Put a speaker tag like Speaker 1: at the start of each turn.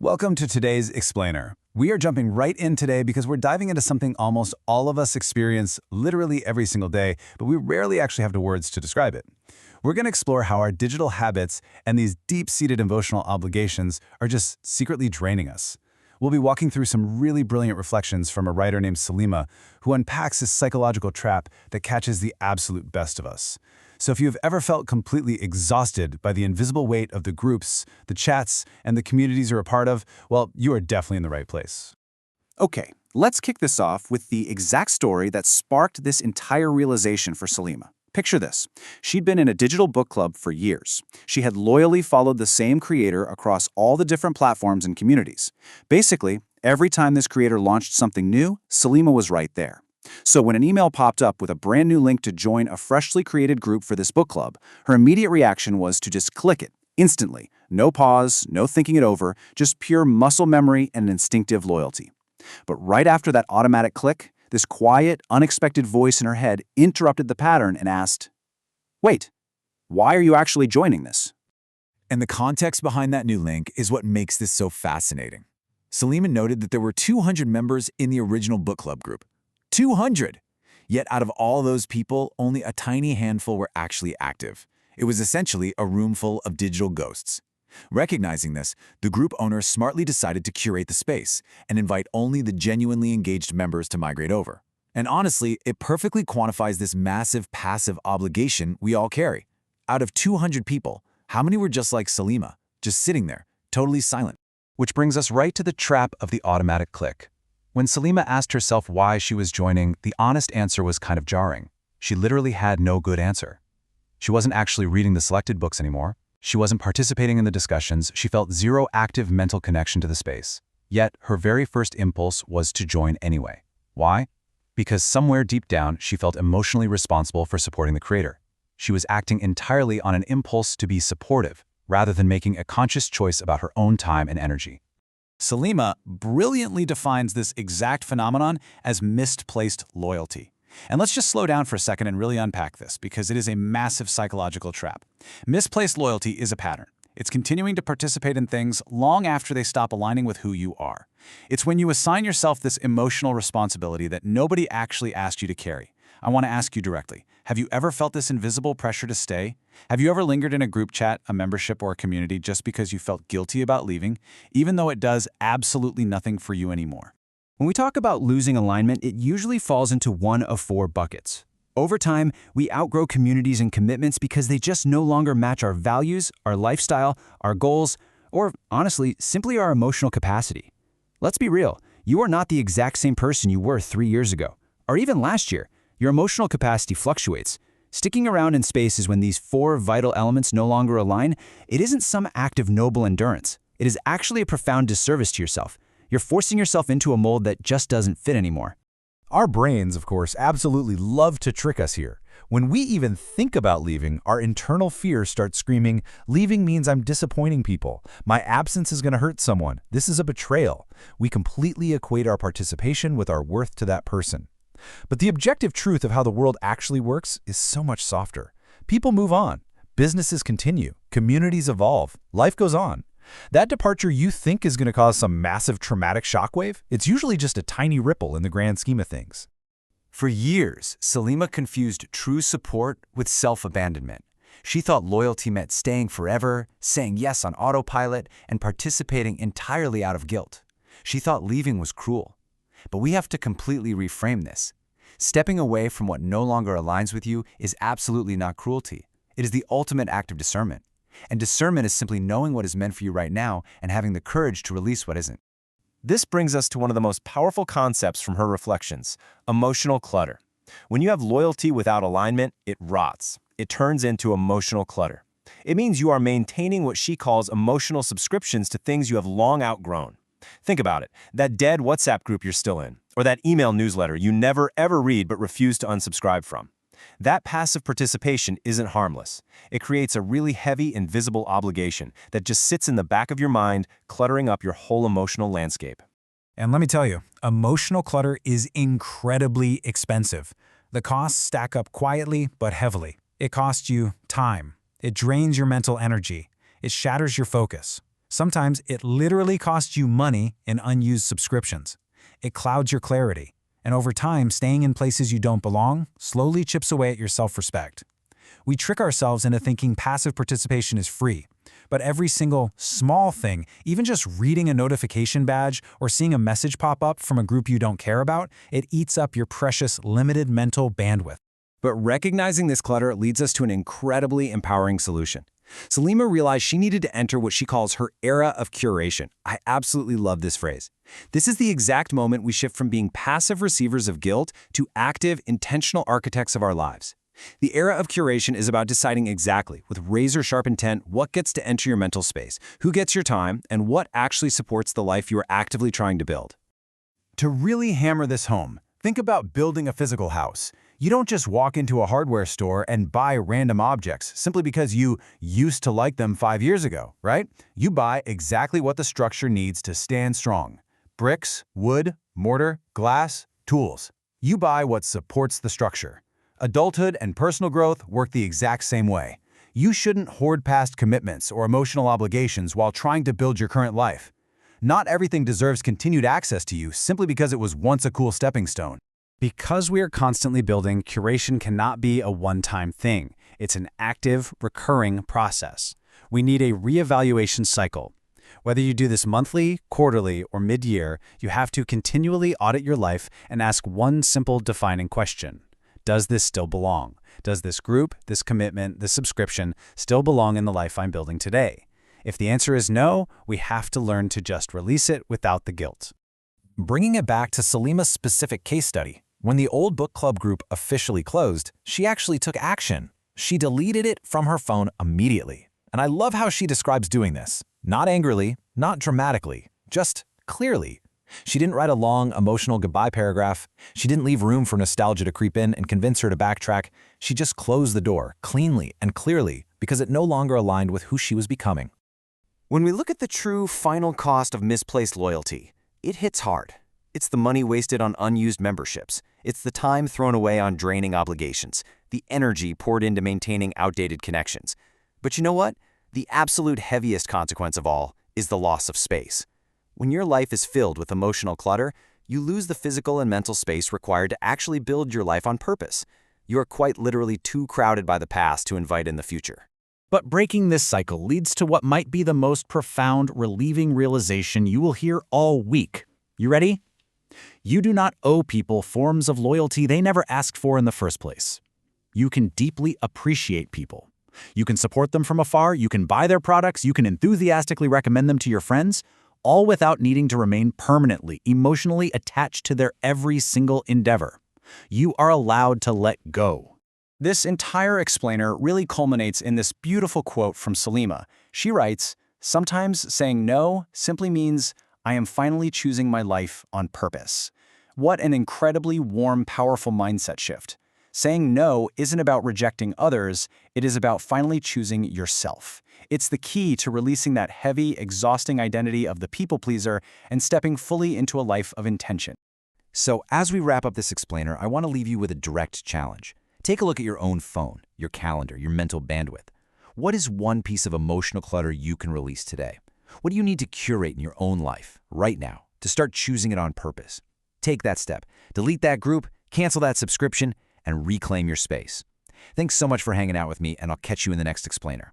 Speaker 1: Welcome to today's Explainer. We are jumping right in today because we're diving into something almost all of us experience literally every single day, but we rarely actually have the words to describe it. We're going to explore how our digital habits and these deep-seated emotional obligations are just secretly draining us. We'll be walking through some really brilliant reflections from a writer named Salima, who unpacks this psychological trap that catches the absolute best of us. So if you've ever felt completely exhausted by the invisible weight of the groups, the chats, and the communities you're a part of, well, you are definitely in the right place.
Speaker 2: Okay, let's kick this off with the exact story that sparked this entire realization for Salima. Picture this. She'd been in a digital book club for years. She had loyally followed the same creator across all the different platforms and communities. Basically, every time this creator launched something new, Salima was right there. So when an email popped up with a brand new link to join a freshly created group for this book club, her immediate reaction was to just click it, instantly. No pause, no thinking it over, just pure muscle memory and instinctive loyalty. But right after that automatic click, this quiet, unexpected voice in her head interrupted the pattern and asked, "Wait, why are you actually joining this?"
Speaker 1: And the context behind that new link is what makes this so fascinating. Salima noted that there were 200 members in the original book club group. 200! Yet out of all those people, only a tiny handful were actually active. It was essentially a room full of digital ghosts. Recognizing this, the group owner smartly decided to curate the space and invite only the genuinely engaged members to migrate over. And honestly, it perfectly quantifies this massive passive obligation we all carry. Out of 200 people, how many were just like Salima, just sitting there, totally silent? Which brings us right to the trap of the automatic click. When Salima asked herself why she was joining, the honest answer was kind of jarring. She literally had no good answer. She wasn't actually reading the selected books anymore. She wasn't participating in the discussions. She felt zero active mental connection to the space. Yet, her very first impulse was to join anyway. Why? Because somewhere deep down, she felt emotionally responsible for supporting the creator. She was acting entirely on an impulse to be supportive, rather than making a conscious choice about her own time and energy. Salima brilliantly defines this exact phenomenon as misplaced loyalty. And let's just slow down for a second and really unpack this, because it is a massive psychological trap. Misplaced loyalty is a pattern. It's continuing to participate in things long after they stop aligning with who you are. It's when you assign yourself this emotional responsibility that nobody actually asked you to carry. I want to ask you directly, have you ever felt this invisible pressure to stay? Have you ever lingered in a group chat, a membership, or a community just because you felt guilty about leaving, even though it does absolutely nothing for you anymore?
Speaker 3: When we talk about losing alignment, it usually falls into one of four buckets. Over time, we outgrow communities and commitments because they just no longer match our values, our lifestyle, our goals, or honestly, simply our emotional capacity. Let's be real, you are not the exact same person you were 3 years ago, or even last year. Your emotional capacity fluctuates. Sticking around in spaces when these four vital elements no longer align, it isn't some act of noble endurance. It is actually a profound disservice to yourself. You're forcing yourself into a mold that just doesn't fit anymore.
Speaker 4: Our brains, of course, absolutely love to trick us here. When we even think about leaving, our internal fear starts screaming, "Leaving means I'm disappointing people. My absence is going to hurt someone. This is a betrayal." We completely equate our participation with our worth to that person. But the objective truth of how the world actually works is so much softer. People move on. Businesses continue. Communities evolve. Life goes on. That departure you think is going to cause some massive traumatic shockwave, it's usually just a tiny ripple in the grand scheme of things.
Speaker 1: For years, Salima confused true support with self-abandonment. She thought loyalty meant staying forever, saying yes on autopilot, and participating entirely out of guilt. She thought leaving was cruel. But we have to completely reframe this. Stepping away from what no longer aligns with you is absolutely not cruelty. It is the ultimate act of discernment. And discernment is simply knowing what is meant for you right now and having the courage to release what isn't.
Speaker 5: This brings us to one of the most powerful concepts from her reflections, emotional clutter. When you have loyalty without alignment, it rots. It turns into emotional clutter. It means you are maintaining what she calls emotional subscriptions to things you have long outgrown. Think about it, that dead WhatsApp group you're still in, or that email newsletter you never ever read but refuse to unsubscribe from. That passive participation isn't harmless. It creates a really heavy, invisible obligation that just sits in the back of your mind, cluttering up your whole emotional landscape.
Speaker 6: And let me tell you, emotional clutter is incredibly expensive. The costs stack up quietly but heavily. It costs you time. It drains your mental energy. It shatters your focus. Sometimes it literally costs you money in unused subscriptions. It clouds your clarity, and over time, staying in places you don't belong slowly chips away at your self-respect. We trick ourselves into thinking passive participation is free, but every single small thing, even just reading a notification badge or seeing a message pop up from a group you don't care about, it eats up your precious, limited mental bandwidth.
Speaker 3: But recognizing this clutter leads us to an incredibly empowering solution. Selima realized she needed to enter what she calls her era of curation. I absolutely love this phrase. This is the exact moment we shift from being passive receivers of guilt to active, intentional architects of our lives. The era of curation is about deciding exactly, with razor-sharp intent, what gets to enter your mental space, who gets your time, and what actually supports the life you are actively trying to build.
Speaker 1: To really hammer this home, think about building a physical house. You don't just walk into a hardware store and buy random objects simply because you used to like them 5 years ago, right? You buy exactly what the structure needs to stand strong. Bricks, wood, mortar, glass, tools. You buy what supports the structure. Adulthood and personal growth work the exact same way. You shouldn't hoard past commitments or emotional obligations while trying to build your current life. Not everything deserves continued access to you simply because it was once a cool stepping stone.
Speaker 2: Because we are constantly building, curation cannot be a one-time thing. It's an active, recurring process. We need a reevaluation cycle. Whether you do this monthly, quarterly, or mid-year, you have to continually audit your life and ask one simple defining question. Does this still belong? Does this group, this commitment, this subscription still belong in the life I'm building today? If the answer is no, we have to learn to just release it without the guilt.
Speaker 5: Bringing it back to Selima's specific case study, when the old book club group officially closed, she actually took action. She deleted it from her phone immediately. And I love how she describes doing this. Not angrily, not dramatically, just clearly. She didn't write a long, emotional goodbye paragraph. She didn't leave room for nostalgia to creep in and convince her to backtrack. She just closed the door, cleanly and clearly, because it no longer aligned with who she was becoming.
Speaker 3: When we look at the true final cost of misplaced loyalty, it hits hard. It's the money wasted on unused memberships. It's the time thrown away on draining obligations, the energy poured into maintaining outdated connections. But you know what? The absolute heaviest consequence of all is the loss of space. When your life is filled with emotional clutter, you lose the physical and mental space required to actually build your life on purpose. You are quite literally too crowded by the past to invite in the future.
Speaker 1: But breaking this cycle leads to what might be the most profound, relieving realization you will hear all week. You ready? You do not owe people forms of loyalty they never asked for in the first place. You can deeply appreciate people. You can support them from afar, you can buy their products, you can enthusiastically recommend them to your friends, all without needing to remain permanently, emotionally attached to their every single endeavor. You are allowed to let go.
Speaker 2: This entire explainer really culminates in this beautiful quote from Selima. She writes, "Sometimes saying no simply means I am finally choosing my life on purpose." What an incredibly warm, powerful mindset shift. Saying no isn't about rejecting others, it is about finally choosing yourself. It's the key to releasing that heavy, exhausting identity of the people pleaser and stepping fully into a life of intention.
Speaker 1: So as we wrap up this explainer, I want to leave you with a direct challenge. Take a look at your own phone, your calendar, your mental bandwidth. What is one piece of emotional clutter you can release today? What do you need to curate in your own life, right now, to start choosing it on purpose? Take that step. Delete that group, cancel that subscription, and reclaim your space. Thanks so much for hanging out with me, and I'll catch you in the next explainer.